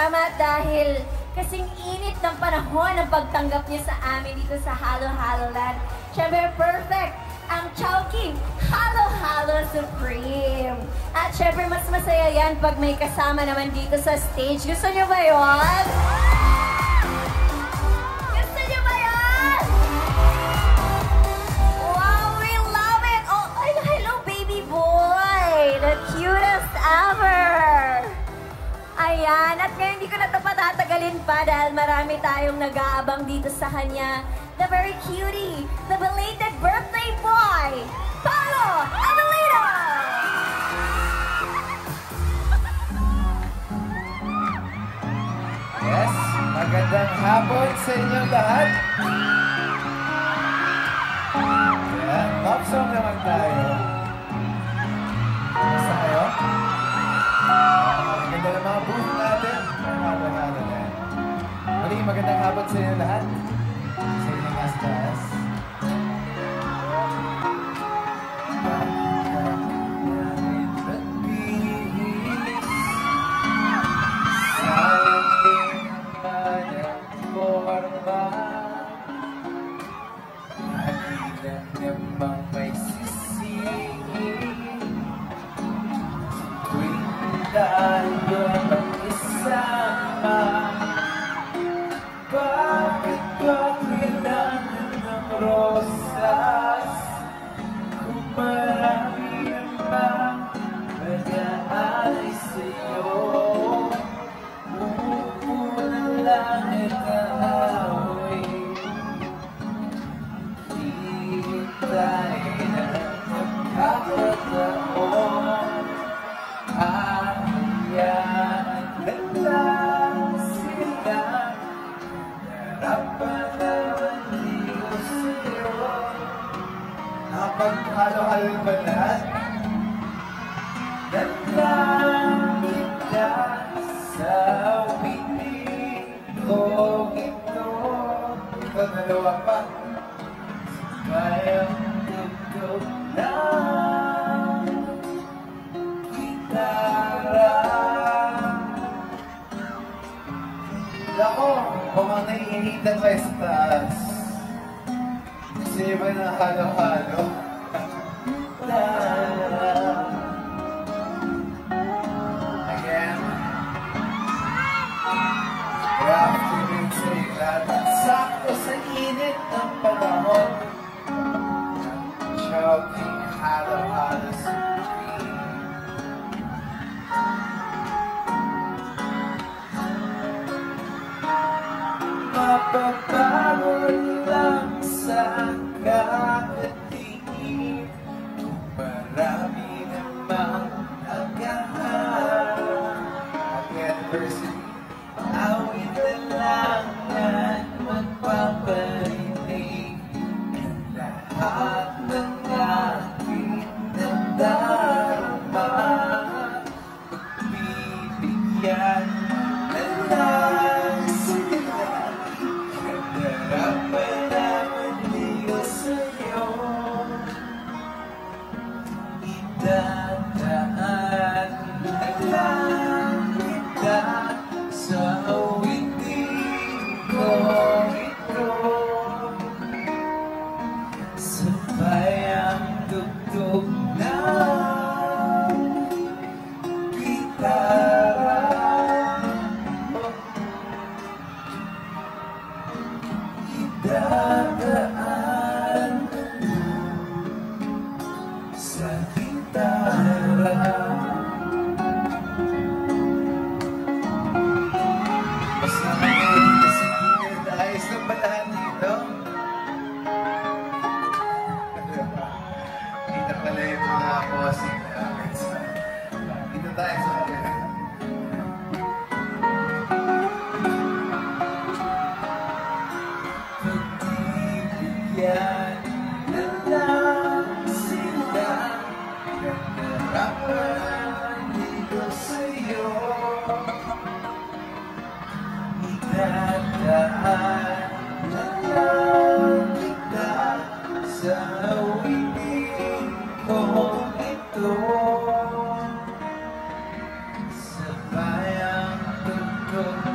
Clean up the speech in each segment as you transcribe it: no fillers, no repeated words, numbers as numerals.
salamat dahil kasing init ng panahon ang pagtanggap niyo sa amin dito sa Halo Halo Land. Siyempre, perfect ang Chowking Halo Halo Supreme. At siyempre, mas masaya yan pag may kasama naman dito sa stage. Gusto niyo ba yun? Gusto niyo ba yun? Wow, we love it! Oh, hello, baby boy! The cutest ever! Ayan, at ngayon hindi ko na ito patatagalin pa dahil marami tayong nag-aabang dito sa kanya. The very cutie, the belated birthday boy, Paolo Avelino! Yes, magandang hapon sa inyong lahat. Ayan, pop song naman tayo. Basta kayo? Maganda ng mga booth natin. Halo-halo na. Muli, magandang hapon sa inyong lahat. Sa inyong astas. Tayo mag-isama. Bakit ba kailangan ng rosas? Kung marami naman mag-aalay sa'yo. Umuuna lang ikahoy. Di tayo na magkakataon. Hayaan na lang sila. Harapan naman dito sa'yo. Nakapag-halo-halo ba lahat? Dalang kita sa winig ko ito. Ito, dalawa pa. Bayang tugtog na ako, mukhang naiinitan kayo sa taas. Kasi iba na halo-halo. Again. Good afternoon sa inyo lahat. Sakto sa init ng panahon. Chowking Halo-Halo Supreme. Mapapagon lang sa kakatingin. Marami namang agahan. Happy anniversary. Awit na lang at magpaparinig. Lahat ng aking nadarama. Bibigyan na lang sila. Harapan naman dito sa'yo. Idadaan na lang kita sa winig ko ito. Sabay ang tugtog ng gitara. Idadaan sa gitara. Basta ngayon kasi ayos na ba lahat dito? Kita pala yung mga bossing namin. Dito tayo sa kanila. Pagbibigyan na lang sila. Harapan dito sa'yo. Idadaan na lang kita sa winig ko ito. Sabay ang tugtog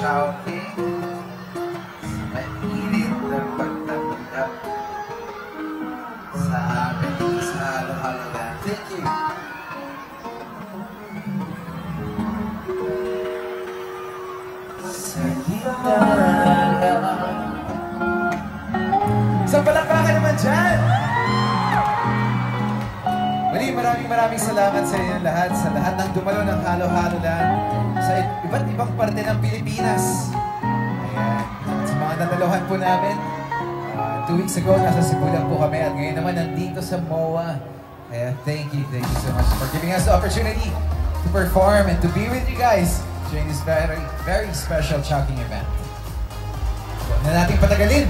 Chowking. Mainit ng pagtanggap sa amin sa Halo-Halo Land. Thank you. Sa gitna isang palakpakan naman dyan! Muli, maraming salamat sa inyo lahat, sa lahat ng dumalo ng Halo-Halo Land, sa iba't ibang parte ng Pilipinas. Ayan. Sa mga nadalohan po namin, 2 weeks ago, nasa Cebu lang po kami, at ngayon naman nandito sa MOA. Kaya thank you so much for giving us the opportunity to perform and to be with you guys during this very special Chowking event. Huwag na nating patagalin.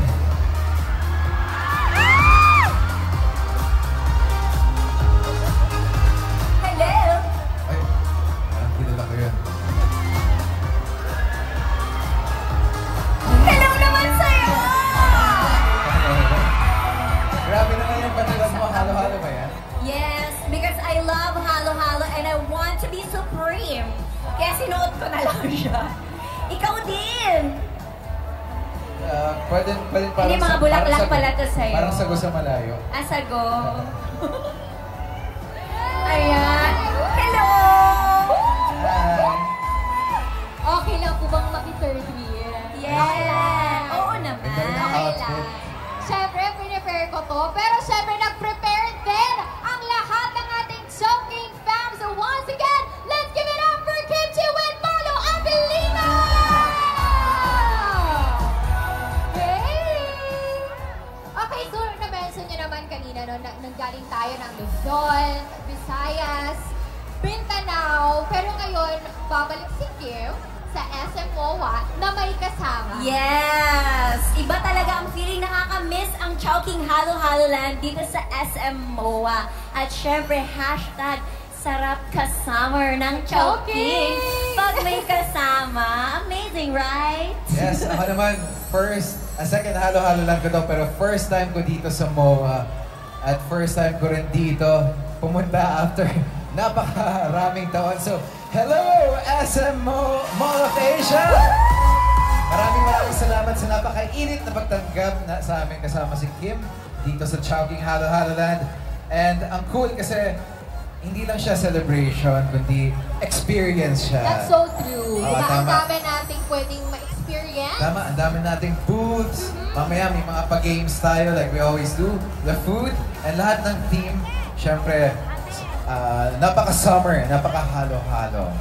Kaya sinuot ko na lang siya. Ikaw din! Pwede parang hindi, mga bulaklak pala to sa'yo. Parang sago sa malayo. Sago. Ayan. Hello! Hi! Okay lang po bang maki-third wheel? Yes! Oo naman. Okay lang. Siyempre, pinipare ko to. Pero siyempre, nag-prepare din ang lahat ng ating Chowking fams. So once again, let's give it up for Kim Chiu and Marlo Abilino! Hey! Okay, so na-mention nyo naman kanina, no, nanggaling tayo ng Luzon, Visayas, Mindanao, pero ngayon, babalik si Kim sa SM MOA na may kasama. Yes! Iba talaga ang feeling, nakaka-miss ang Chowking Halo-Halo Land dito sa SM MOA. At syempre, hashtag sarap kasama ng Chowking. Pag may kasama, amazing, right? Yes, ako naman, second Halo-Halo Land ko daw, pero first time ko dito sa MOA. At first time ko rin dito pumunta after napakaraming taon. So, hello, SM Mall of Asia! Maraming salamat sa napakainit na pagtanggap sa amin kasama si Kim dito sa Chowking Halo-Halo Land. And ang cool kasi hindi lang siya celebration, kundi experience siya. That's so true. Oo, Diba, ang tama. dami nating pwedeng ma-experience. Tama, ang dami nating booths. Mamaya may mga pa-games tayo like we always do. The food and lahat ng team, syempre, napaka-summer, napaka-halo-halo.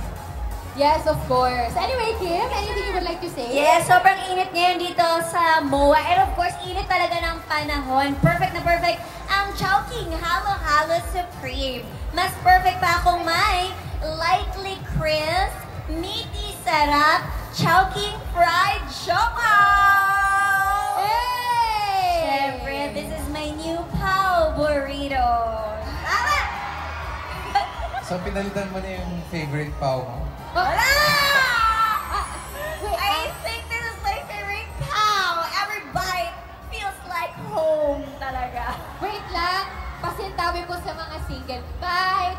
Yes, of course. Anyway, Kim, anything you would like to say? Yes, sobrang init ngayon dito sa MOA. And of course, init talaga ng panahon. Perfect na perfect ang Chowking Halo-Halo Supreme. Mas perfect pa kung may lightly crisp, meaty sarap, Chowking Fried Choco! Hey! Siyempre, this is my new Pao Burrito. Tama! So, pinalitan mo na yung favorite pao mo? Wala! Wait, I think this is my favorite Pao. Every bite feels like home talaga. wait lang. Pasintabi po sa mga single. Bye!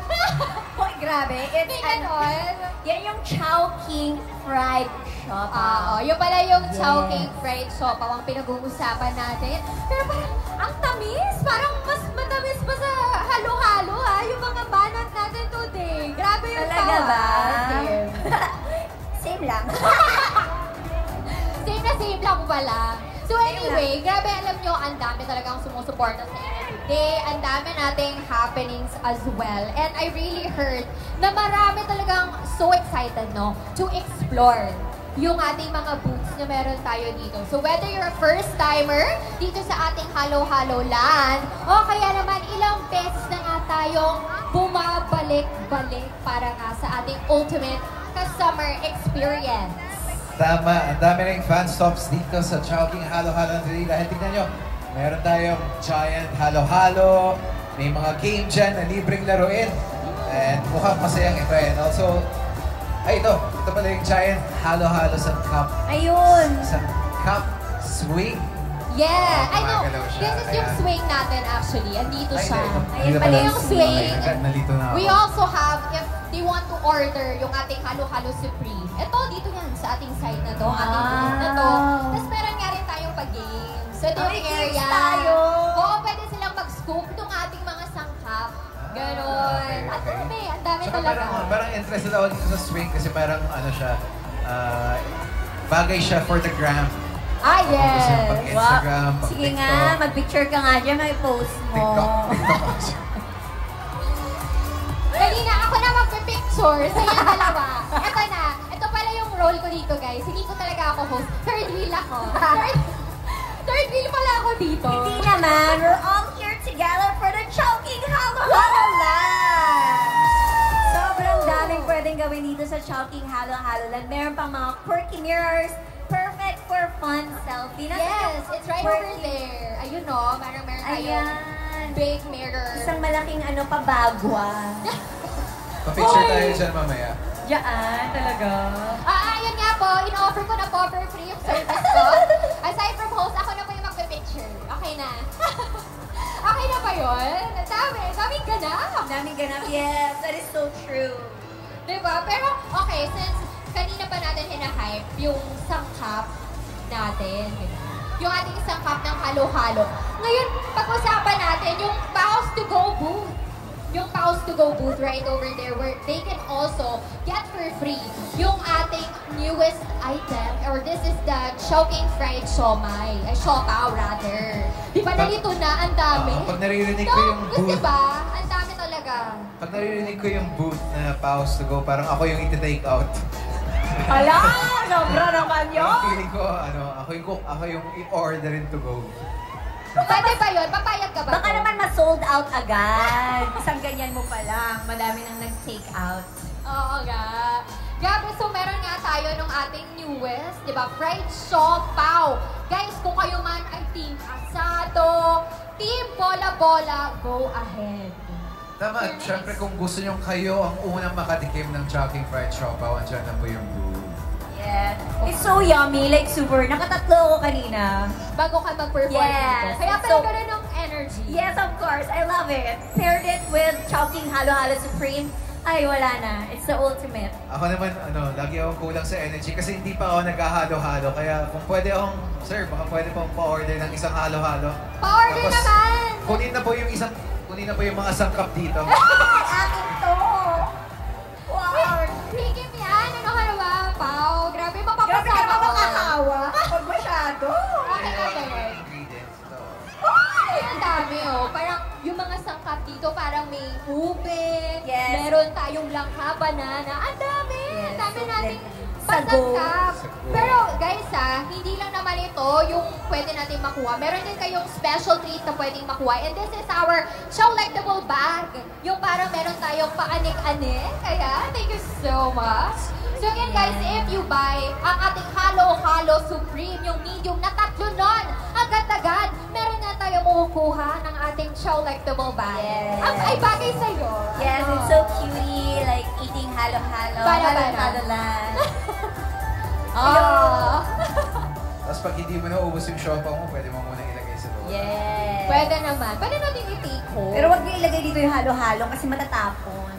Hoy, grabe. It's May ganon. Yan yung Chowking Fried Chopa. Yun pala yung Chowking Fried Chopa ang pinag-uusapan natin. Pero parang ang tamis. Parang mas matamis pa sa halo-halo ha. Yung mga banat natin today. Grabe yung Talaga tawa. ba? Kim. Same lang. Same lang po pala. So anyway, grabe alam nyo, ang dami talagang sumusuporta sa inyo today. Ang dami nating happenings as well. And I really heard na marami talagang so excited, no, to explore yung ating mga booths na meron tayo dito. So whether you're a first-timer dito sa ating Halo-Halo Land, o kaya naman ilang beses na nga tayong bumabalik-balik para nga sa ating ultimate summer experience. Tama, ang dami rin fan stops dito sa Chowking Halo-Halo today. Dahil tignan nyo, meron tayong giant halo-halo, may mga game dyan na libreng laruin. And mukhang masayang ito. And also, ito pala yung giant halo-halo sa cup. Ayun. Sa cup swing. Yeah, I know. Gumagalaw siya. This is yung Ayan. swing natin actually. Andito siya. Ayun pala yung swing. Nalito na ako. We also have, if they want to order yung ating Halo-Halo Supreme. Ito, dito yan. sa ating side na to, ating booth na to. Tapos meron nga rin tayong pag-games. So ito yung area. Tayo. Oo, pwede silang mag-scoop itong ating mga sangkap. Ganon. At dami, ang dami Saka talaga. parang interested ako dito sa swing kasi parang ano siya, bagay siya for the gram. Ah, Kung gusto yes. pag-Instagram, pag Sige TikTok. nga, mag-picture ka nga dyan, may post mo. TikTok. Kanina ako na magpe-picture sa yung dalawa. Ito na. Ito pala yung role ko dito, guys. Hindi ko talaga ako host. Third wheel ako. Third wheel pala ako dito. Hindi naman, we're all here together for the Chowking Halo Halo Land! Sobrang daming pwedeng gawin dito sa Chowking Halo Halo Land. Meron pang mga quirky mirrors, perfect for fun selfie. Yes, it's right over there. Ayun no, meron tayo. Ayan. Big mirror. Isang malaking pabagwa. Pa-picture tayo dyan mamaya. Diyan, talaga. Ayun nga po, in-offer ko na po for free yung service ko. Aside from host, ako na po yung magpe-picture. Okay na. Okay na ba yun? Ang daming ganap. Daming ganap. Yes, that is so true. Diba? Pero, okay, since kanina pa natin hinahype yung sangkap natin, yung ating sangkap ng halo-halo. Ngayon, pag-usapan natin yung Pause to Go booth. Yung Pause to Go booth right over there where they can also get for free yung ating newest item, or this is the Chowking Fried Siomai. Ay, siopaw rather. Di ba nalito na? Ang dami. Pag naririnig ko yung Gusto booth, ba? Ang dami talaga. pag naririnig ko yung booth na Pause to Go, parang ako yung iti-take out. Hala! Sobra naman yun! Parang feeling ko, ako yung i-orderin to go. Pwede ba yun? Papayag ka ba? Baka doon? naman ma-sold out agad. Isang ganyan mo pa lang. Madami nang nag-take out. Oo nga. Grabe, so meron nga tayo nung ating newest, di ba? Fried siopaw. Guys, kung kayo man ay team asado, team bola-bola, go ahead. Tama, at syempre kung gusto nyo kayo ang unang makatikim ng Chowking Fried Siopaw, andyan na po yung booth. Yeah. It's so yummy. Like, super. Nakatatlo ako kanina. Bago ka mag-perform Yes. dito. Kaya pala So- ganun ng energy. Yes, of course. I love it. Paired it with Chowking Halo Halo Supreme. Ay, wala na. It's the ultimate. Ako naman, lagi akong kulang sa energy kasi hindi pa ako naghahalo-halo. Kaya kung pwede akong, sir, baka pwede pong pa-order ng isang halo-halo. Pa-order Tapos, naman! Kunin na po yung mga sangkap dito. Akin to! Wow! Tigim yan! Ano ka na ba, Pao? Grabe, Grabe mapapasama ka ko. naman makahawa. Huwag masyado. Okay na ba yun? Ingredients. Ito. Ay, ang dami oh. Parang yung mga sangkap dito, parang may ube, Yes. meron tayong langka, banana. Ang dami! Yes. Ang dami nating Sago. pasangkap. Sago. Pero guys hindi lang naman ito yung pwede natin makuha. Meron din kayong special treat na pwedeng makuha. And this is our Chowlectable bag. Yung parang meron tayong paanik-anik. Kaya, thank you so much. So again guys, if you buy ang ating Halo Halo Supreme, yung medium na tatlo nun, agad-agad, meron na tayo makukuha ng ating Chowlectable bag. Yes. Ay, bagay sa'yo. Yes, Ano? it's so cutie. Like, eating halo halo. Bana-bana. Halo halo land. Ah. Tapos pag hindi mo naubos yung siopaw mo, pwede mo muna ilagay sa loob. Yes. Pwede naman. Pwede natin i-take home. Pero wag niyo ilagay dito yung halo halo kasi matatapon.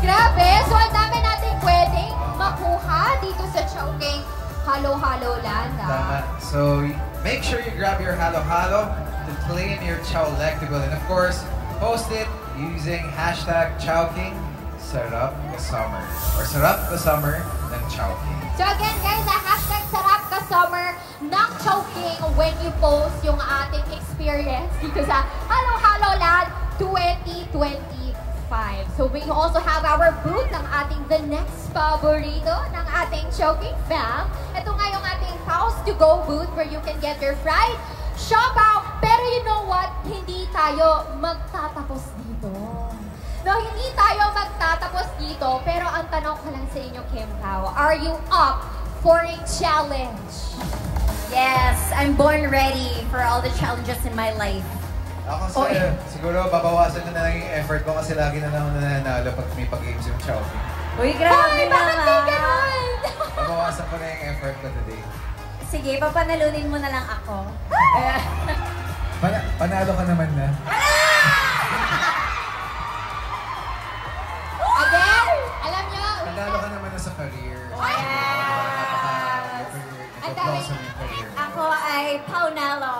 Grabe! So, ang dami natin pwedeng makuha dito sa Chowking Halo Halo Land. Tama. So, make sure you grab your halo-halo to claim your Chowlectable. And of course, post it using hashtag Chowking Sarap ka Summer. Or Sarap ka Summer ng Chowking. So again guys, hashtag sarap ka summer ng Chowking when you post yung ating experience dito sa Halo Halo Land 2025. So we also have our booth ng ating the next paborito ng ating Chowking fam. Ito nga yung ating Pause to Go booth where you can get your fried siopaw. Pero you know what? Hindi tayo magtatapos dito. No, hindi tayo magtatapos dito, pero ang tanong ko lang sa inyo, Kim Pao, are you up for a challenge? Yes, I'm born ready for all the challenges in my life. Ako siguro babawasan na lang yung effort ko kasi lagi na lang nananalo pag may pag-games yung Chowking. Uy, grabe Hoy, bakit di naman. ganun? Babawasan ko na yung effort ko today. Sige, papanalunin mo na lang ako. Panalo ka naman na. Again, alam nyo, Panalo ka naman career. Ang dami. Nag-blossom yung career. Ako ay Paunalo.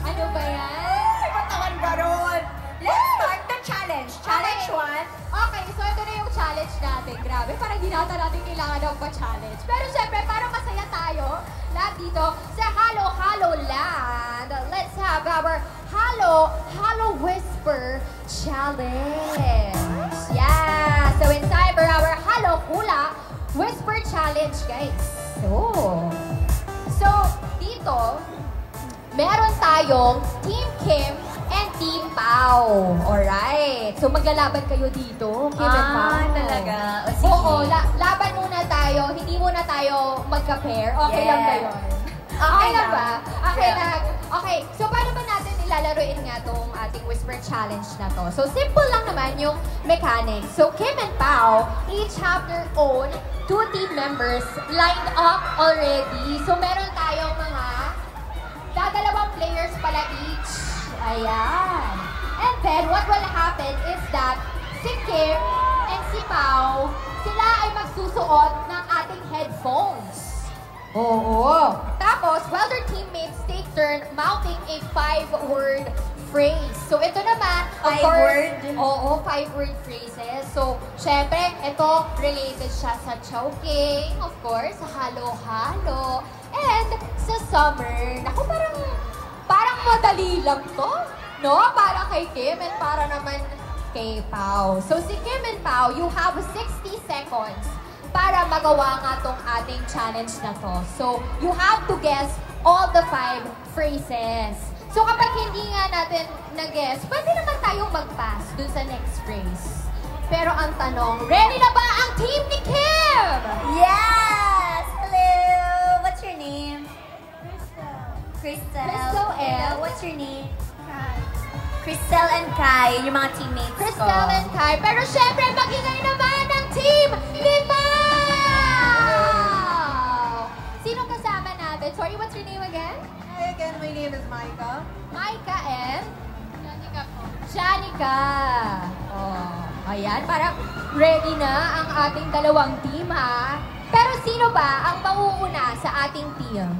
Ano ba yan? Ay, matawan ganon. Let's start the challenge. Challenge 1. Okay, so ito na yung challenge natin. Grabe, parang di natin kailangan ng pa-challenge. Pero syempre, para masaya tayo, lahat dito sa Halo Halo Land, let's have our Halo Whisper Challenge. Yeah, so it's time for our Halo Hula Whisper Challenge, guys. So dito, meron tayong Team Kim and Team Pao. Alright. So, maglalaban kayo dito, Kim and Pao. Talaga. O, sige. Oo, laban muna tayo. Hindi muna tayo magka-pair. Okay lang ba yun? Okay lang ba? Okay Yeah. na. Okay. So, paano ba natin ilalaroin nga tong ating Whisper Challenge na to? So, simple lang naman yung mechanics. So, Kim and Pao each have their own 2 team members lined up already. So, meron tayong mga dadalawang players pala each. Ayan. And then, what will happen is that si Kim and si Pao, sila ay magsusuot ng ating headphones. Oo. Tapos, while their teammates take turn mounting a 5-word phrase. So, ito naman, of course, 5-word? Oo, 5-word phrases. So, syempre, ito, related siya sa choking, of course, sa halo-halo, and sa summer. Naku, parang madali lang to, no? Para kay Kim and para naman kay Pao. So, si Kim and Pao, you have 60 seconds para magawa nga tong ating challenge na to. So, you have to guess all the 5 phrases. So, kapag hindi nga natin na-guess, pwede naman tayong mag-pass dun sa next phrase. Pero ang tanong, ready na ba ang team ni Kim? Yes! Hello! What's your name? Crystal. Crystal and? Hello, what's your name? Kai. Crystal and Kai, yun yung mga teammates ko. Crystal and Kai. Pero syempre, magingay naman ng team ni Pao! Sino kasama natin? Sorry, what's your name again? Hi again, my name is Micah. Micah and? Janica po. Janica. Oh, ayan, parang ready na ang ating dalawang team, ha? Pero sino ba ang mauuna sa ating team?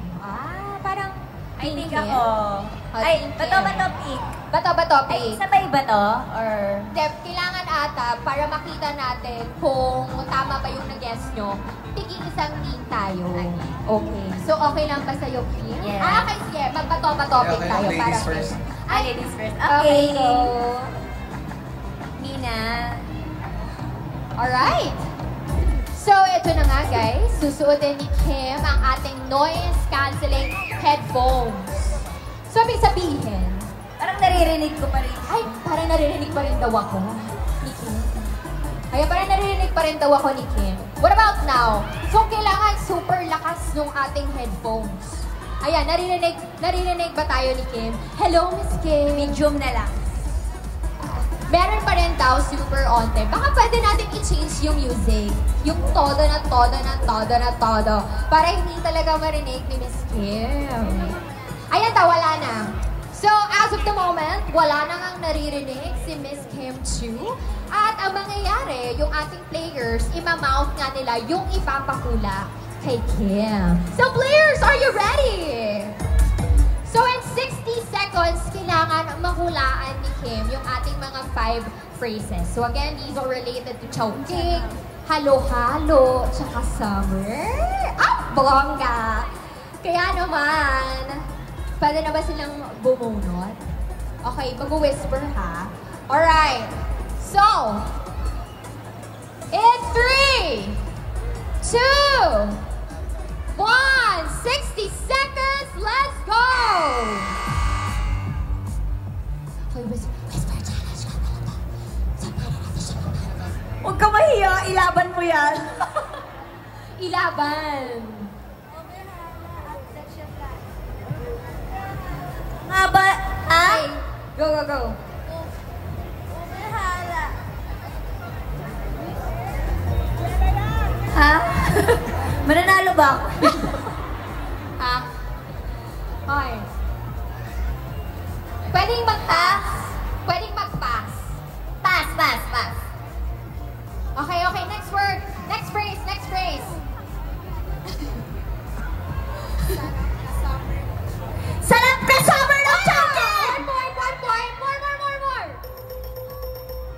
Parang I Team think Kim? ako. Ay, Team bato Kim. ba topic? Bato ba Ay, topic? sabay ba to? Or... Kailangan ata para makita natin kung tama ba yung nag-guess nyo, tiging isang team tayo. Okay. So, okay lang ba sa'yo, Kim? Yes. Okay, sige. Magbato ba topic Okay, tayo? ladies para first. Ay, ladies first. Okay. Okay. So, Mina. alright. So, ito na nga, guys. Susuotin ni Kim ang ating noise-canceling headphones. So, ibig sabihin, Parang naririnig ko pa rin. ay, parang naririnig pa rin daw ako ni Kim. Ay, parang naririnig pa rin daw ako ni Kim. What about now? So, kailangan super lakas ng ating headphones. Ayan, naririnig ba tayo ni Kim? Hello, Miss Kim. Medium na lang. Meron pa rin daw super on-time. Baka pwede natin i-change yung music. Yung todo na todo na todo na todo. Para hindi talaga marinig ni Miss Kim. Ayan daw, wala na. So, as of the moment, wala na ngang naririnig si Miss Kim Chu. At ang mangyayari, yung ating players, imamount nga nila yung ipapakula kay Kim. So, players, are you ready? So, in 60 seconds, kailangan mahulaan ni Kim yung ating mga 5 phrases. So, again, these are related to choking, halo-halo, tsaka summer. Bongga! Kaya naman, pwede na ba silang bumunot? Okay, mag-whisper ha. Alright. So, in 3, 2, 1, 60 seconds, let's go! Okay, whisper challenge ka talaga. So, paano natin siya mamaya? Huwag ka mahiya, ilaban mo yan. Ilaban! Nga ba? Ah? Okay, go, go, go. Ha? Mananalo ba ako? Ha? Okay. Pwedeng mag-pass. Pwedeng mag-pass. Pass, pass, pass. Okay, okay. Next word. Next phrase. Sarap ka summer ng Chowking! One point. More.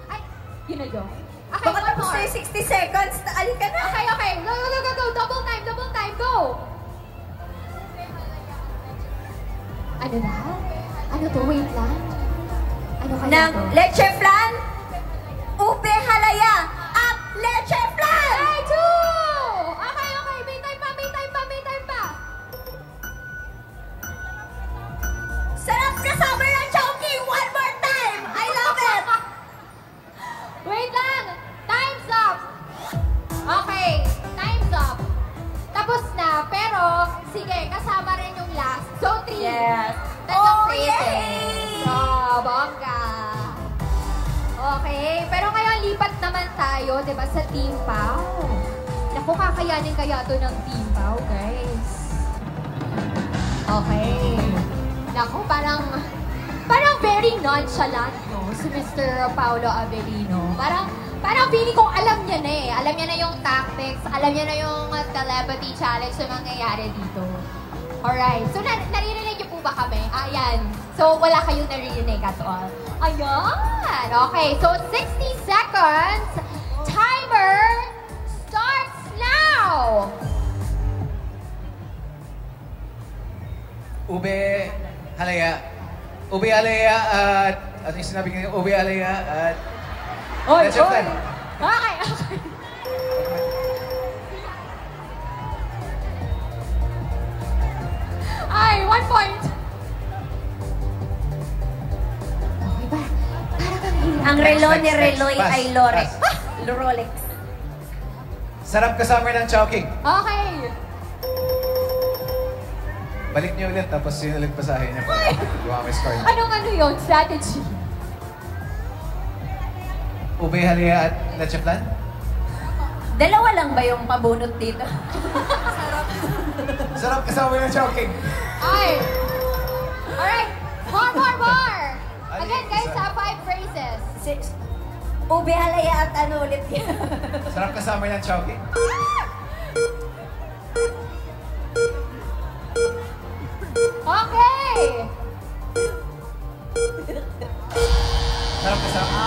Ay, yun na yun. Okay, Baka one tapos more. na yung 60 seconds. Alika na! Okay. Go. Double time. Go. Ano na? Ano to? Wait lang. Ano kaya Ng to? leche flan, ube halaya, at leche flan! Ay, two! Okay. May time pa. Sarap ka summer ng Chowking! One more time! I love it! Wait lang! Time's up! Okay, time's up. Tapos na, pero sige, kasama rin yung last. So, 3. Yes. Tatlong Oh, phrases. yay! Oh, bongga. Okay, pero ngayon lipat naman tayo, di ba, sa Team Pau. Naku, kakayanin kaya to ng Team Pau, guys. Okay. Naku, parang very nonchalant, no? Si Mr. Paolo Avellino. Parang feeling ko alam niya na eh. Alam niya na yung tactics, alam niya na yung telepathy challenge na mangyayari dito. Alright. So, naririnig niyo po ba kami? Ayan. So, wala kayong naririnig at all. Ayan. Okay. So, 60 seconds. Timer starts now. Ube halaya at ano yung sinabi ko? Ube halaya at leche flan. Okay. Ay, 1 point. Okay ba? Parang ang hirap. Ang relo ni Next. Reloy Pass. ay Lorex. Pass. Rolex. Sarap ka summer ng Chowking. Okay. Balik niyo ulit, tapos yun ulit pasahin niya. Gawa may score niya. Ano yun? Strategy. Ube halaya at leche flan? Dalawa lang ba yung pabunot dito? Sarap ka summer ng Chowking. Ay. Alright. More. Again, guys, Isa. 5 phrases. Ube halaya at ano ulit yan? Sarap ka summer ng Chowking. Okay. Sarap ka summer.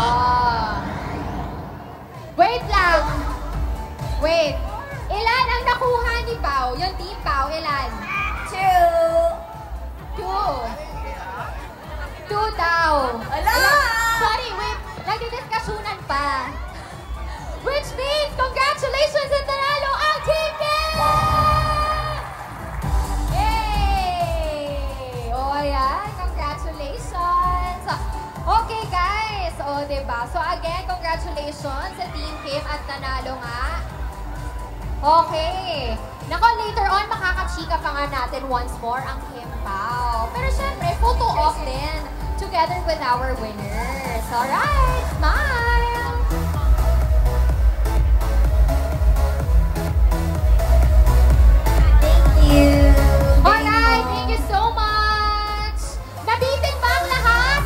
Wait lang. Wait. Ilan ang nakuha ni Pau? Yung team Pau, ilan? 2. 2 daw. Ala! Sorry, wait. Nagdidiskusyonan pa. Which means, congratulations at nanalo ang Team Kim! Yay! O, ayan. Congratulations. Okay, guys. O, diba? So, again, congratulations sa Team Kim at nanalo nga. Okay. Nako, later on, makakachika pa nga natin once more ang Kim Pao. Pero syempre, photo off din together with our winners. Alright, smile! Thank you. Alright, thank you so much! Nabitin ba ang lahat?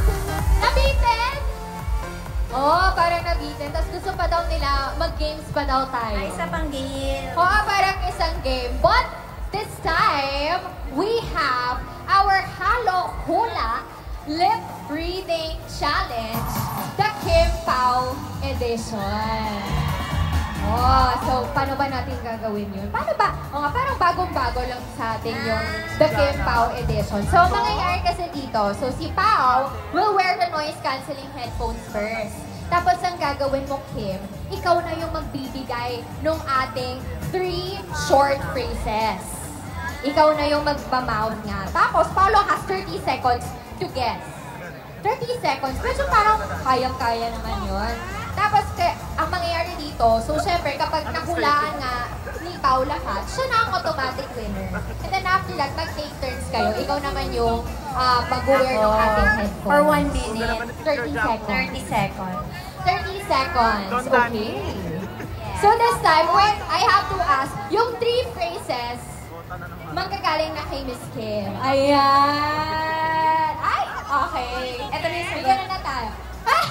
Nabitin? Oh, parang nabitin. Tapos gusto pa daw nila, mag-games pa daw tayo. Ay, isa pang game. Oo, parang isang game. But this time, we have our Halo Hula Lip Breathing Challenge, the Kim Pao Edition. Oh, so paano ba natin gagawin yun? Paano ba? O nga, parang bagong-bago lang sa atin yung the Kim Pao Edition. So, mangyayari kasi dito, so si Pao will wear the noise-canceling headphones first. Tapos ang gagawin mo, Kim, ikaw na yung magbibigay ng ating 3 short phrases. Ikaw na yung magpa-mouth nga. Tapos, Paolo has 30 seconds to guess. 30 seconds. Medyo parang kayang-kaya naman yun. Tapos, ang mangyayari dito, so syempre, kapag nahulaan nga ni Pao lahat, siya na ang automatic winner. And then after that, mag-take turns kayo. Ikaw naman yung mag-wear ng ating headphones. For 1 minute. 30 seconds. 30 seconds. 30 seconds. Okay. So this time, wait, I have to ask, yung 3 phrases, manggagaling na kay Miss Kim. Ayan. Ay, okay. Ito na yung May sagot. ganun na tayo. Ah!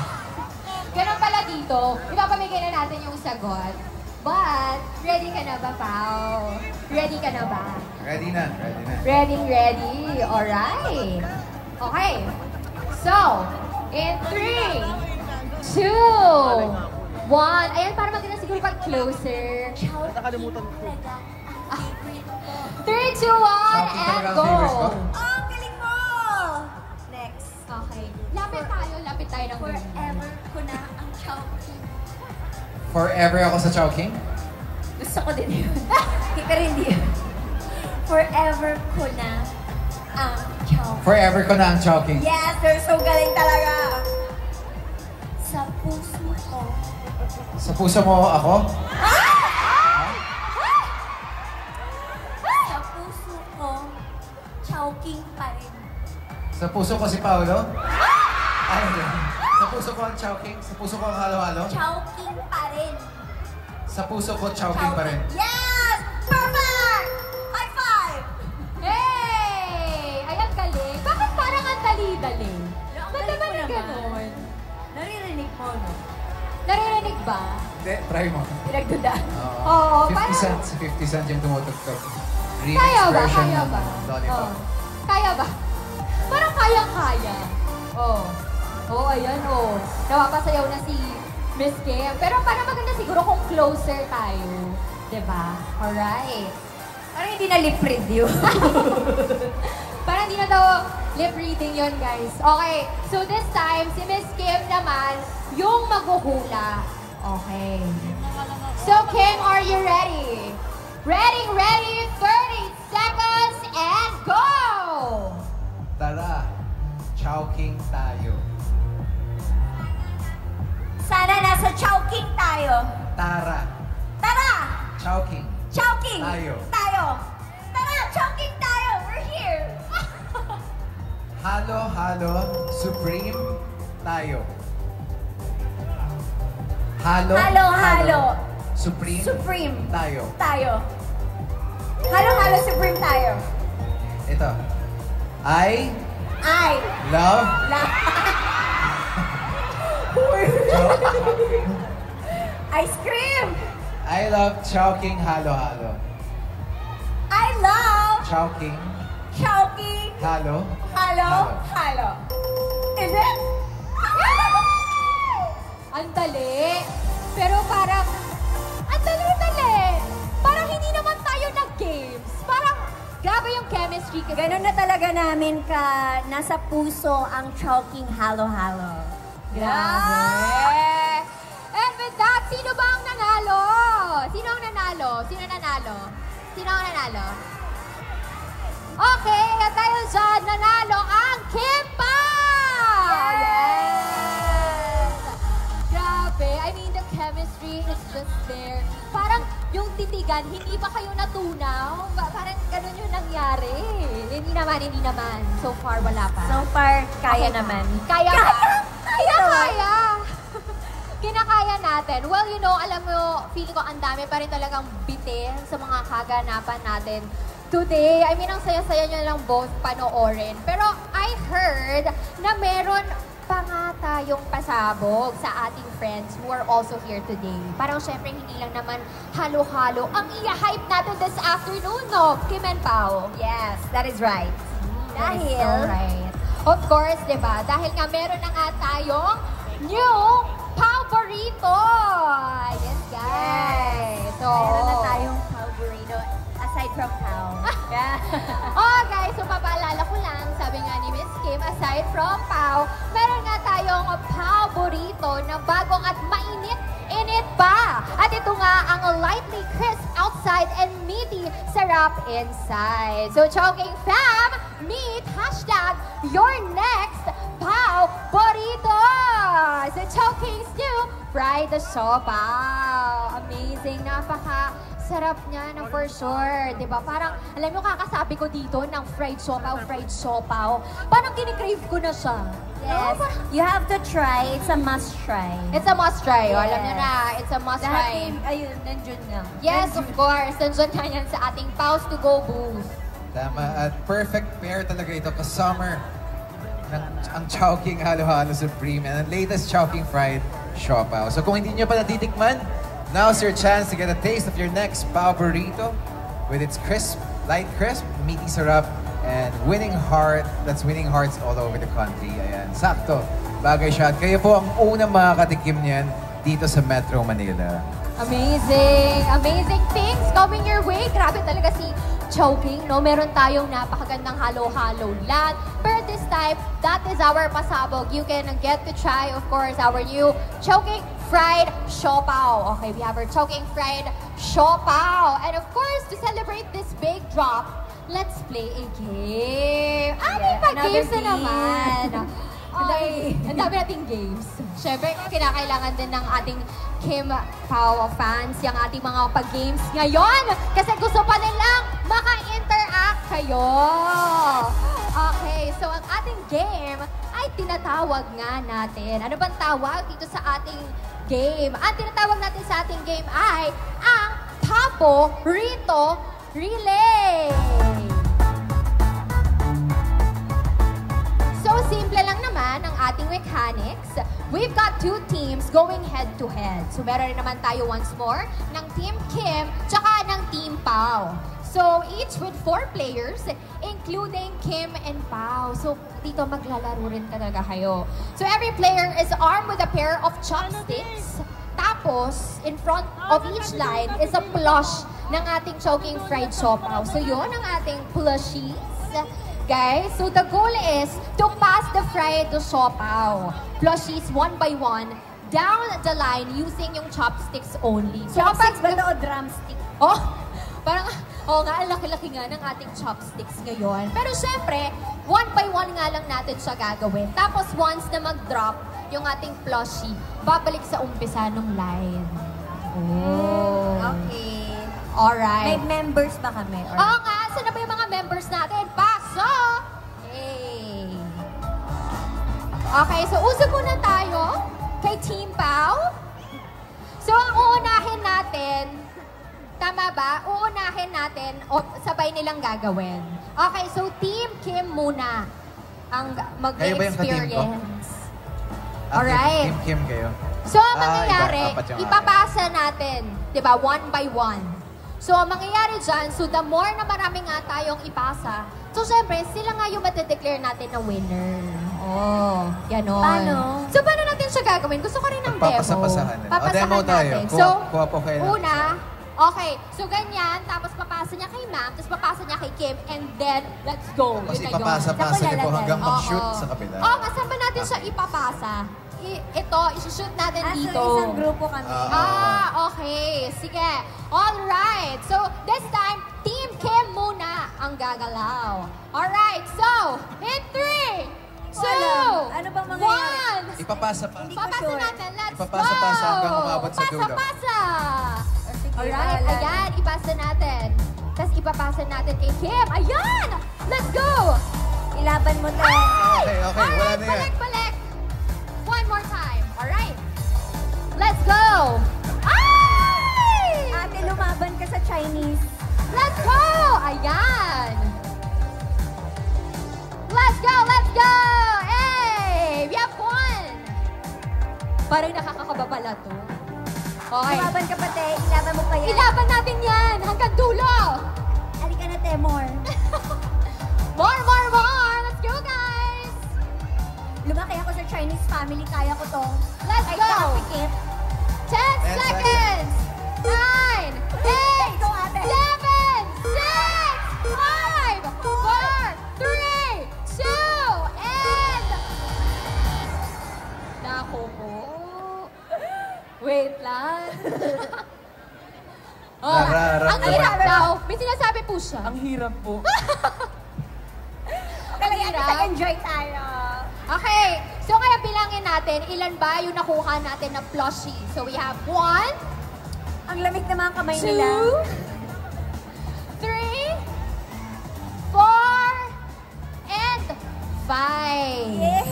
Ganun pala dito. Ipapamigay na natin yung sagot. But, ready ka na ba, Pao? Ready ka na ba? Ready na, ready na. Ready. Alright. Okay. So, in 3, 2, 1. Ayan, para maganda siguro pag closer. Nakalimutan ko. 3, 2, 1, and go! Oh, ang galing mo! Next. Okay. Lapit tayo ng Forever ko na ang Chowking. Forever ako sa Chowking? Gusto ko din yun. Pero hindi yun. Forever ko na ang Chowking. Forever ko na ang Chowking. Yes, they're so galing talaga. Sa puso ko. Sa puso mo ako? Sa puso ko, Chowking pa rin. Sa puso ko si Paolo? Ay, hindi. Sa puso ko ang Chowking? Sa puso ko ang halo-halo? Chowking pa rin. Sa puso ko, Chowking pa rin. Yes! Perfect! High five! Hey! Ayan, galing. Bakit parang ang dali-dali? Ang Ba't galing naman mo yung naman. ganun? Naririnig mo, no? Naririnig ba? Hindi, try mo. Pinagdudaan. Oo, 50 parang- Cent. Si 50 Cent yung tumutugtog. Remix Kaya ba? version Kaya ng ba? Lollipop. Oh. Kaya ba? Parang kayang-kaya. Oh. Oh, ayan, oh. Napapasayaw na si Miss Kim. Pero parang maganda siguro kung closer tayo. Diba? Alright. Parang hindi na lip read yun. Parang hindi na daw lip reading yun, guys. Okay. So this time, si Miss Kim naman, yung maghuhula. Okay. So Kim, are you ready? Ready, 30 seconds, and go! Tara, Chowking tayo. Sana nasa Chowking tayo. Tara, Tara! Chowking. Chowking! Tayo. Tara, Chowking tayo! We're here! Halo-halo, Supreme tayo. Halo-halo, Supreme Supreme tayo. tayo. Halo-halo Supreme tayo. Ito. I I love Ice cream! I love Chowking halo-halo. I love Chowking Chowking halo. halo. Is it? Ang dali. Pero parang, ang dali-dali. Parang hindi naman tayo nag-games. Parang, grabe yung chemistry. Kasi Ganun na talaga namin ka nasa puso ang Chowking halo-halo. Grabe. And with that, sino ba ang nanalo? Sino ang nanalo? Sino nanalo? Sino ang nanalo? Okay, at dahil dyan, nanalo ang Kim Pao! Yes! Grabe. I mean, the chemistry is just there. Parang yung titigan, hindi pa kayo natunaw? Parang ganun yung nangyari. Hindi naman. So far, wala pa. So far, kaya Okay. naman. Kaya ba? Kaya! Kinakaya natin. Well, you know, alam mo, feeling ko ang dami pa rin talagang bitin sa mga kaganapan natin today. I mean, ang saya-saya nyo lang both panoorin. Pero I heard na meron pa nga tayong pasabog sa ating friends who are also here today. Parang syempre hindi lang naman halo-halo ang i-hype natin this afternoon, no? Kim and Pao. Yes, that is right. That is Dahil, so right. Of course, di ba? Dahil nga meron na nga tayong new Paborito! Yes, guys! So, meron na tayong Paborito aside from Pao. Yeah. Oh, guys, so mapaalala ko lang, sabi nga ni Miss Kim, aside from Pao, meron nga tayong Paborito na bagong at mainit pa. At ito nga ang lightly crisp outside and meaty sarap inside. So, Chowking Fam, meet #your next Pao Burrito! So, Chowking's new fried siopaw. Amazing, napaka-sarap niya na for sure. Diba? Parang, alam mo, kakasabi ko dito ng fried siopaw. Parang kinikrave ko na siya. Yes. You have to try. It's a must try. It's a must try. Yes. Alam niyo na, it's a must Lahat try. ayun, nandun nga. Yes, of course. Nandiyan nga yan sa ating Pause to Go booth. Tama. At perfect pair talaga ito ka-summer. Ang Chowking halo-halo Supreme and ang latest Chowking Fried siopaw. So kung hindi nyo pa natitikman, now's your chance to get a taste of your next Pao Burrito with its crisp, light crisp, meaty sarap, and winning heart. That's winning hearts all over the country. Ayan, sakto. Bagay siya. At kayo po ang unang makakatikim niyan dito sa Metro Manila. Amazing! Amazing things coming your way. Grabe talaga si Chowking, no? Meron tayong napakagandang halo-halo lot. Pero this time, that is our pasabog. You can get to try, of course, our new Chowking Fried Siopaw. Okay, we have our Chowking Fried Siopaw. And of course, to celebrate this big drop, let's play a game. May pa-games na naman. Ay, ang dami nating games. Siyempre, kinakailangan din ng ating Kim Pao fans yung ating mga pag-games ngayon. Kasi gusto pa nilang maka-interact kayo. Okay, so ang ating game ay tinatawag nga natin. Ano bang tawag dito sa ating game? Ang tinatawag natin sa ating game ay ang Tapo Rito Relay. So, simple lang naman ang ating mechanics. We've got two teams going head-to-head. So, meron rin naman tayo once more ng Team Kim tsaka ng Team Pao. So, each with 4 players, including Kim and Pao. So, dito maglalaro rin talaga kayo. So, every player is armed with a pair of chopsticks. Tapos, in front of each line is a plush ng ating Chowking Fried Siopaw. So, yun ang ating plushies. Guys, so the goal is to pass the fried siopaw plushies one by one down the line using yung chopsticks only. Chopsticks ba ito o drumstick? Oh, parang, nga, ang laki-laki nga ng ating chopsticks ngayon. Pero syempre, one by one nga lang natin siya gagawin. Tapos once na mag-drop yung ating plushie, babalik sa umpisa ng line. Oh. Okay. Alright. May members ba kami? Or... Oo nga, saan na ba yung mga members natin? Pasok! Hey! Okay, so usap muna tayo kay Team Pao. So, ang uunahin natin, tama ba? Uunahin natin o sabay nilang gagawin. Okay, so Team Kim muna ang mag-experience. Alright. Team Kim kayo. So, ang mangyayari, apat yung ipapasa natin, di ba, one by one. So, ang mangyayari dyan, so the more na marami nga tayong ipasa, so syempre, sila nga yung matideclare natin na winner. Oh, ganon. Paano? So, paano natin siya gagawin? Gusto ko rin ng demo. Papasapasahan. Papasahan Demo tayo. natin. So, Kuha po kayo. una, okay, so ganyan, tapos papasa niya kay Ma'am, tapos papasa niya kay Kim, and then, let's go. Tapos Yun na yun. ipapasa-pasa niyo po hanggang mag-shoot Oo. sa kabila. Oo, saan ba natin siya ipapasa? Ito, isushoot natin dito. So isang grupo kami. Okay. Sige. Alright. So, this time, Team Kim muna ang gagalaw. Alright. So, in 3, 2, Ano bang mangyayari? 1. Ipapasa-pasa. Hindi ko Papasa sure. natin. Let's Ipapasa-pasa go. hanggang umabot sa dulo. Pasa-pasa. Sige, Alright. bahala. Ayan. Ipasa natin. Tapos ipapasa natin kay Kim. Ayan. Let's go. Ilaban mo tayo. Okay. Wala Alright. na yan. Balik. One more time. Alright. Let's go. Ay! Ate, lumaban ka sa Chinese. Let's go! Ayan! Let's go! Let's go! Hey! We have one! Parang nakakakaba pala to. Okay. Lumaban ka pa, te. Ilaban mo pa yan. Ilaban natin yan hanggang dulo! Halika na, te. More. More! Let's go, guys! Lumaki ako sa Chinese family. Kaya ko to. Let's Kahit go! nakapikit. 10 10 seconds! 9, 8, Go, ate. 7, 6, 5, 4, 3, 2, and... Nako po. Wait lang. Ang hirap daw. May sinasabi po siya. Ang hirap po. Kaya hirap. nag-enjoy tayo. Okay, so kaya bilangin natin, ilan ba yung nakuha natin na plushie? So we have 1, Ang lamig na mga kamay 2, nila. 3, 4, and 5. Yay!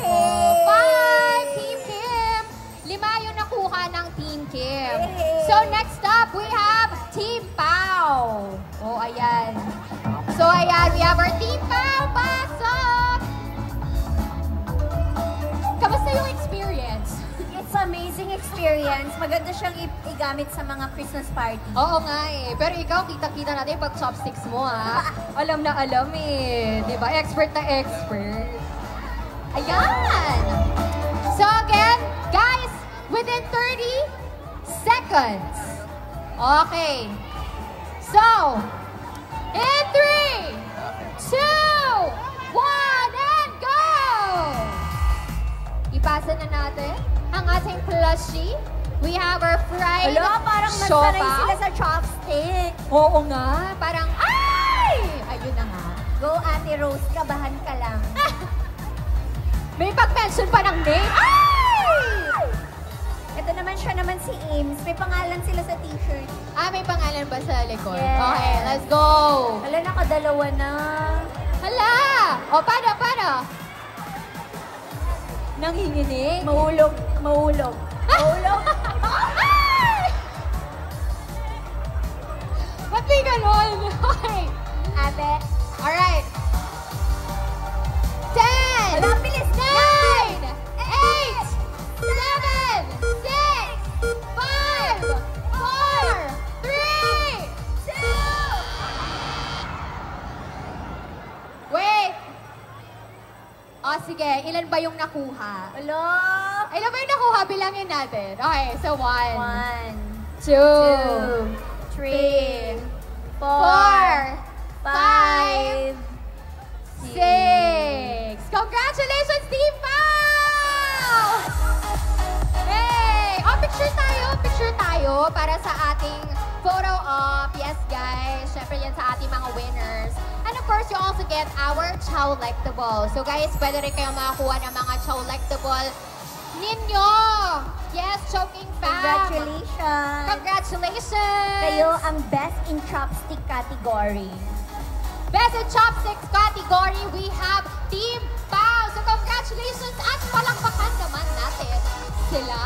5, Team Kim. 5 yung nakuha ng Team Kim. Yay! So next up, we have Team Pao. Oh, ayan. So ayan, we have our Team Pao. Pasok! Kamusta yung experience? It's so amazing experience. Maganda siyang igamit sa mga Christmas party. Oo nga eh. Pero ikaw, kita-kita natin yung pag-chopsticks mo ha. Alam na alam eh. Di ba? Expert na expert. Ayan! So again, guys, within 30 seconds. Okay. So, in 3, 2, 1, and go! Ipasa na natin ang ating plushie. We have our fried Alo, parang nagsanay siopaw. sila sa chopstick. Oo nga, parang, ay! Ayun na nga. Go, Ate Rose, kabahan ka lang. May pag-mention pa ng name. Ay! Ito naman siya naman si Ames. May pangalan sila sa t-shirt. May pangalan ba sa likod? Yes. Okay, let's go! Hala, nakadalawa na. Hala! O, paano? Nanginginig? Mahulog. Mahulog. Ay! Ba't may ganon? Okay. Ate. Alright. 10! Hala, bilis. 9! 8! 7! 6! 5! 4! 3! 2! Wait! O sige, ilan ba yung nakuha? Alo. Ilan ba yung nakuha? Bilangin natin. Okay, so 1, 1, 2, 3, 4, 5, 5, 6. Congratulations, Team Pao! Hey! Oh, picture tayo para sa ating photo op. Yes, guys. Syempre yan sa ating mga winners. And of course, you also get our Chow-lectable. So guys, pwede rin kayong makakuha ng mga Chow-lectable ninyo. Yes, Choking Fam. Congratulations. Congratulations! Kayo ang best in chopstick category. Best in Chopsticks category, we have Team Pao. So congratulations at palakpakan naman natin sila.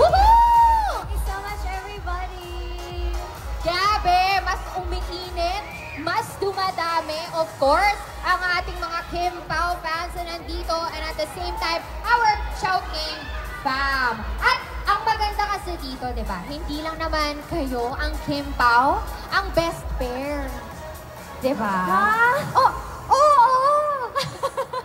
Woohoo! Thank you so much, everybody. Grabe, mas umiinit, mas dumadami, of course, ang ating mga Kim Pao fans na nandito, and at the same time, our Choking Fam. At ang maganda kasi dito, di ba, hindi lang naman kayo ang Kim Pao, ang best pair. Di ba? Ha? Oh! Oo!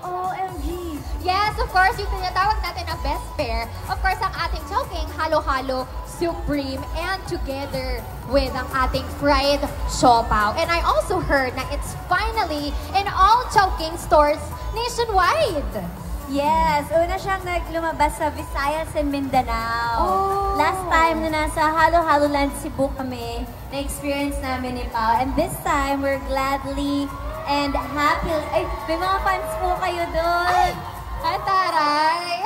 OMG. Yes, of course, yung tinatawag natin na best pair. Of course, ang ating Choking Halo-Halo Supreme and together with ang ating fried siopaw. And I also heard na it's finally in all Choking stores nationwide. Yes, una siyang lumabas sa Visayas and Mindanao. Oh. Last time na nasa Halo-Halo Land Cebu kami, na-experience namin ni Pao. And this time, we're gladly and happy. Ay, may mga fans po kayo doon. Ay, taray!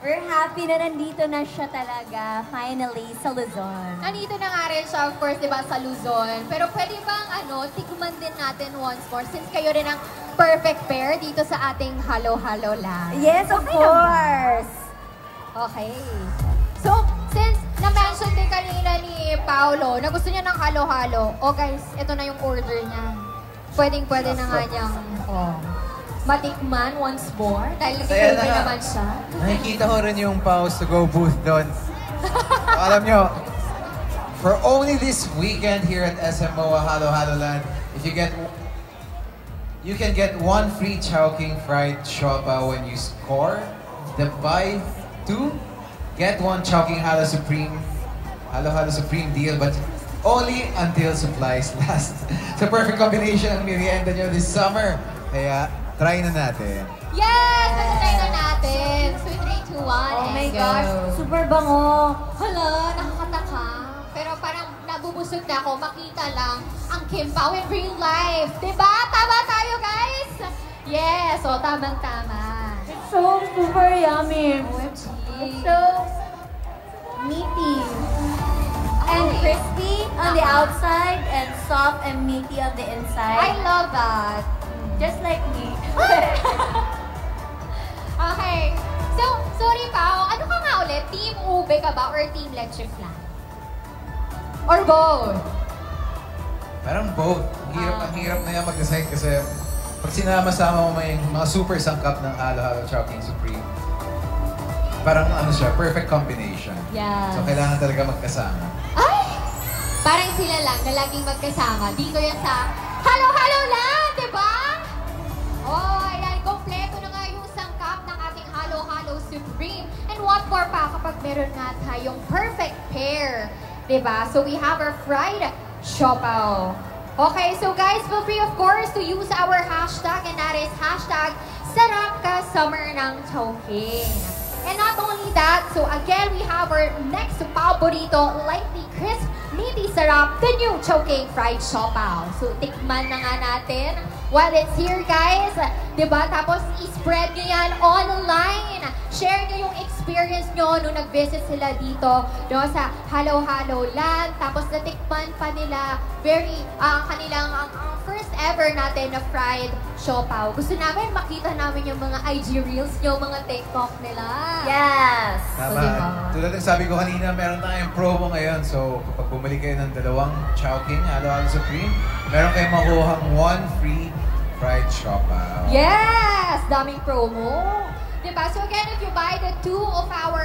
We're happy na nandito na siya talaga, finally, sa Luzon. Nandito na nga rin siya, of course, di ba, sa Luzon. Pero pwede bang, tikman din natin once more since kayo rin ang perfect pair dito sa ating Halo-Halo Land. Yes, of Okay lang ba? course. Okay. So, since na-mention din kanina ni Paolo na gusto niya ng halo-halo, guys, ito na yung order niya. Pwedeng-pwede na nga niyang matikman once more dahil nag-order naman siya. Nakikita ko rin yung Pause to Go booth doon. So, alam nyo, for only this weekend here at SMOA Halo-Halo Land, you can get one free Chowking fried siopaw when you score the buy two, get one Chowking Halo Supreme deal, but only until supplies last. So perfect combination ang merienda nyo this summer. Kaya try na natin. Yes! Try na natin. So, 3, 2, 1, Oh my and go. gosh, super bango. Hala, nakakataka. Pero parang nabubusog na ako makita lang ang Kim Pao in real life. Diba? Tama tayo, guys? Yes! So, tamang-tama. It's so super yummy. OMG. It's so meaty. And crispy on the outside and soft and meaty on the I inside. love that. Just like me. Okay. So, sorry Pao, ano ka nga ulit? Team Ube ka ba or Team Leche Flan? Or both? Parang both. Ang hirap na yan mag-decide kasi pag sinama-sama mo yung mga super sangkap ng Halo Halo Chowking Supreme, parang ano siya, perfect combination. Yes. So kailangan talaga magkasama. Ay! Parang sila lang na laging magkasama. Dito yan sa Halo Halo Land, di ba? Oh, ayan, kompleto na nga yung sangkap ng ating Halo Halo Supreme. And what more pa kapag meron nga tayong perfect pair, di ba? So we have our fried siopaw. Okay, so guys, feel free of course to use our hashtag, and that is hashtag Sarap Ka Summer ng Chowking. And not only that, so again, we have our next pao burrito, lightly crisp, meaty sarap, the new Chowking fried siopaw. So tikman na nga natin while it's here, guys. Diba? Tapos i-spread nyo yan online. Share nyo yung experience nyo nung nag-visit sila dito, no, sa Halo Halo Land. Tapos natikman pa nila ang first ever natin na fried siopaw. Gusto namin makita namin yung mga IG reels nyo, mga TikTok nila. Yes! Tama. diba? Tulad ng sabi ko kanina, meron tayong promo ngayon. So, kapag bumili kayo ng dalawang Chowking Halo Halo Supreme, meron kayong makuhang 1 free fried siopaw. Yes! Daming promo. Diba? So again, if you buy the 2 of our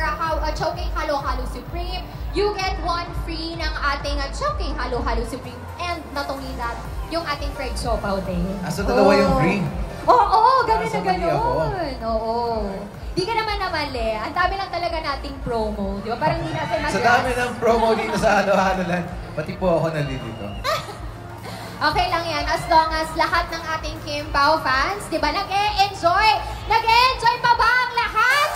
Chowking Halo Halo Supreme, you get 1 free ng ating Chowking Halo Halo Supreme. And not only that, yung ating fried siopaw din. So dalawa yung free? Oo, ganun na mali ako. ganun. Oo. Di ka naman namali. Ang dami lang talaga nating promo. Di ba? Parang hindi natin Sa dami ng promo dito sa Halo Halo Land, pati po ako nalilito. Okay lang yan, as long as lahat ng ating Kim Pao fans, di ba, nag-e-enjoy? Nag-e-enjoy pa ba ang lahat?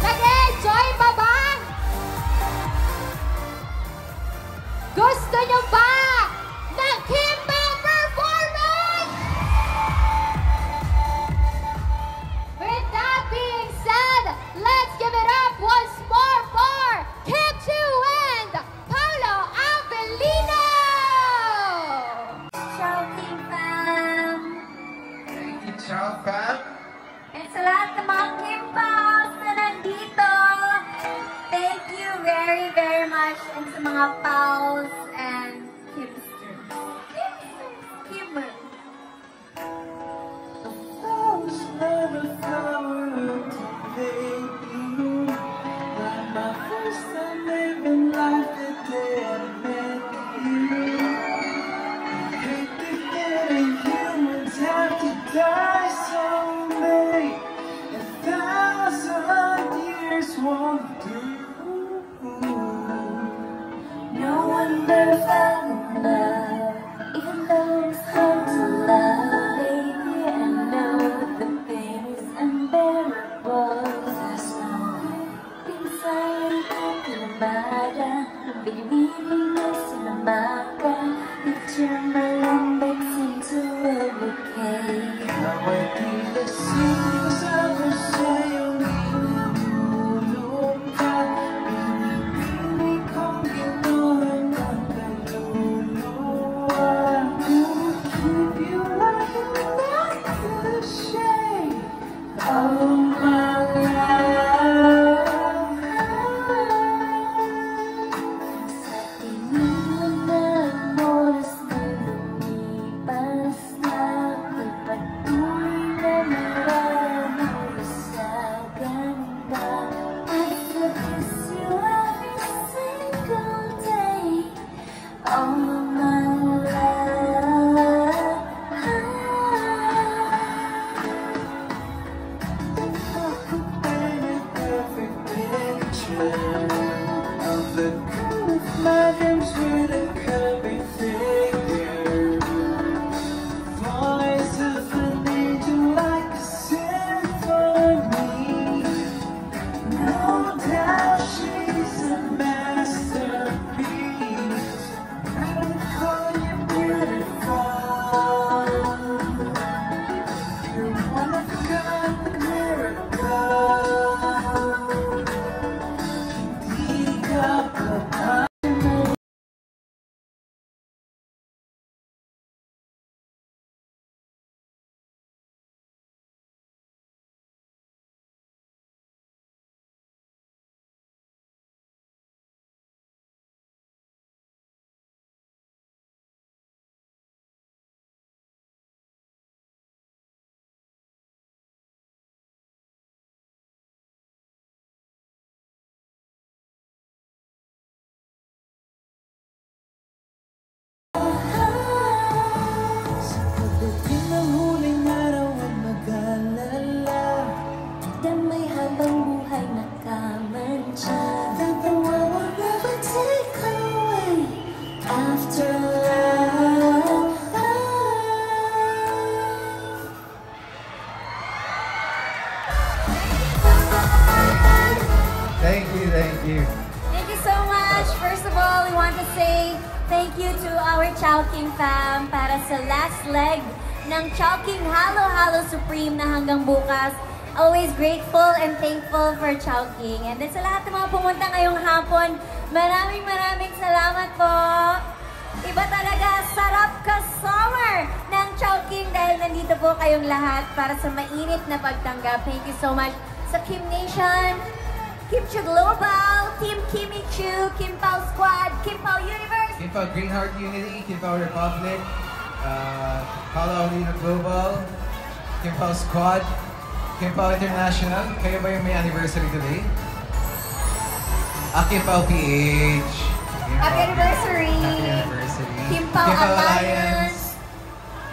Nag-e-enjoy pa ba? Gusto nyo ba ng Kim Pao performance? With that being said, let's give it up once more for Kim Chu and Paolo Avellino! Chowking fam! Thank you, Chow Fam. And sa lahat ng mga Kim Paos na nandito, thank you very, very much. And sa mga Paos and Kimsters. Kimmer. No one ever fell in love, even though it's hard to love, baby. I know the pain is unbearable. There's no inside kinamada, binibining na sinamaka. Picture my lumbex into a bouquet. Nawa'y tila sinasama sa'yong inulong ka. Pinipinig kong ginawan ang kaluluwa. I'll keep you like a knife in the shade of my love. Sa tingin mo na ang oras na lumipas na, ako'y patuloy na marami sa ganda. I could kiss you every single day, oh my love. Ako paint a perfect picture of the kind of my dreams with a curvy figure. Voice of an angel like a symphony. No doubt she's a masterpiece. I don't call you beautiful. You're one of a kind miracle. Hindi ka pa Thank you, thank you. Thank you so much. First of all, we want to say thank you to our Chowking fam para sa last leg ng Chowking Halo Halo Supreme na hanggang bukas. Always grateful and thankful for Chowking. And then sa lahat ng mga pumunta ngayong hapon, maraming salamat po. Iba talaga, sarap ka-summer ng Chowking dahil nandito po kayong lahat para sa mainit na pagtanggap. Thank you so much sa Kim Nation, Kim Chu Global, Team Kimmy Chu, Kim Pao Squad, Kim Pao Universe, Kim Pao Green Heart Unity, Kim Pao Republic, Paolo Aulino Global, Kim Pao Squad, Kim Pao International. Kayo ba yung may anniversary today? Kim Pao PH. Happy anniversary! Happy anniversary. Kim Pao Alliance,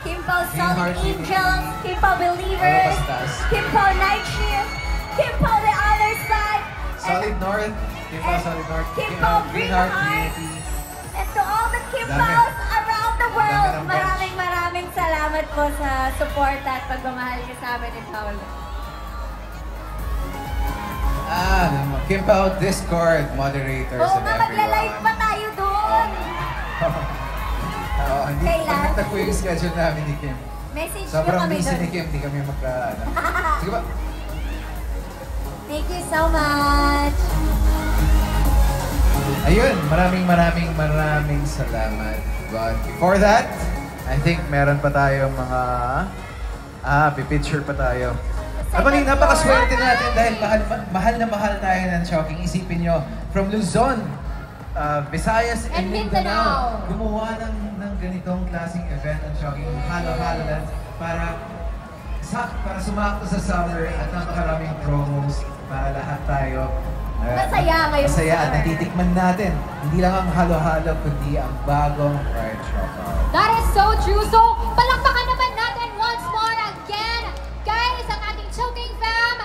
Kim Pao Solid Angels, Kim Pao Believers, Kim Pao Night Shift, Kim Pao The Other Side, Solid North, Kim Pao Solid North, Kim Pao Green Heart, Unity. and to all the Kim Paos around the world, maraming salamat po sa support at pagmamahal niyo sa amin ni Paolo. Kim Pao Discord moderators Oo and nga, everyone. magla-live pa tayo doon. Hindi Kailan? connected po yung schedule namin ni Kim. Message niyo Sobrang kami busy doon. ni Kim, di kami Sige ba? Thank you so much. Ayun, maraming salamat. But before that, I think meron pa tayong mga... pipicture pa tayo. Abang, napakaswerte natin dahil mahal na mahal tayo ng Chowking. Isipin nyo, from Luzon, Visayas, and Mindanao, gumawa ng ganitong klaseng event ng Chowking Halo Halo Land para sumakto sa summer at napakaraming promos para lahat tayo Masaya ngayong masaya at summer. natitikman natin. Hindi lang ang halo-halo, kundi ang bagong fried chocolate. That is so true. So, palakpakan naman natin once more again. Guys, ang ating Chowking fam,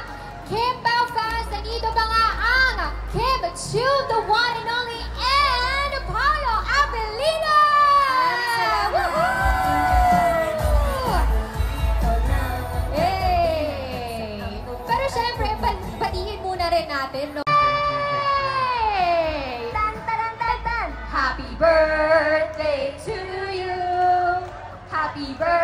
Kim Pao fans, nandito ba nga ang Kim Chu, the one and only, and Paolo Avelino! Yay! Pero syempre, batiin muna rin natin, no? Yay! Tan, taran, tan, tan. Happy birthday to you. Happy birthday.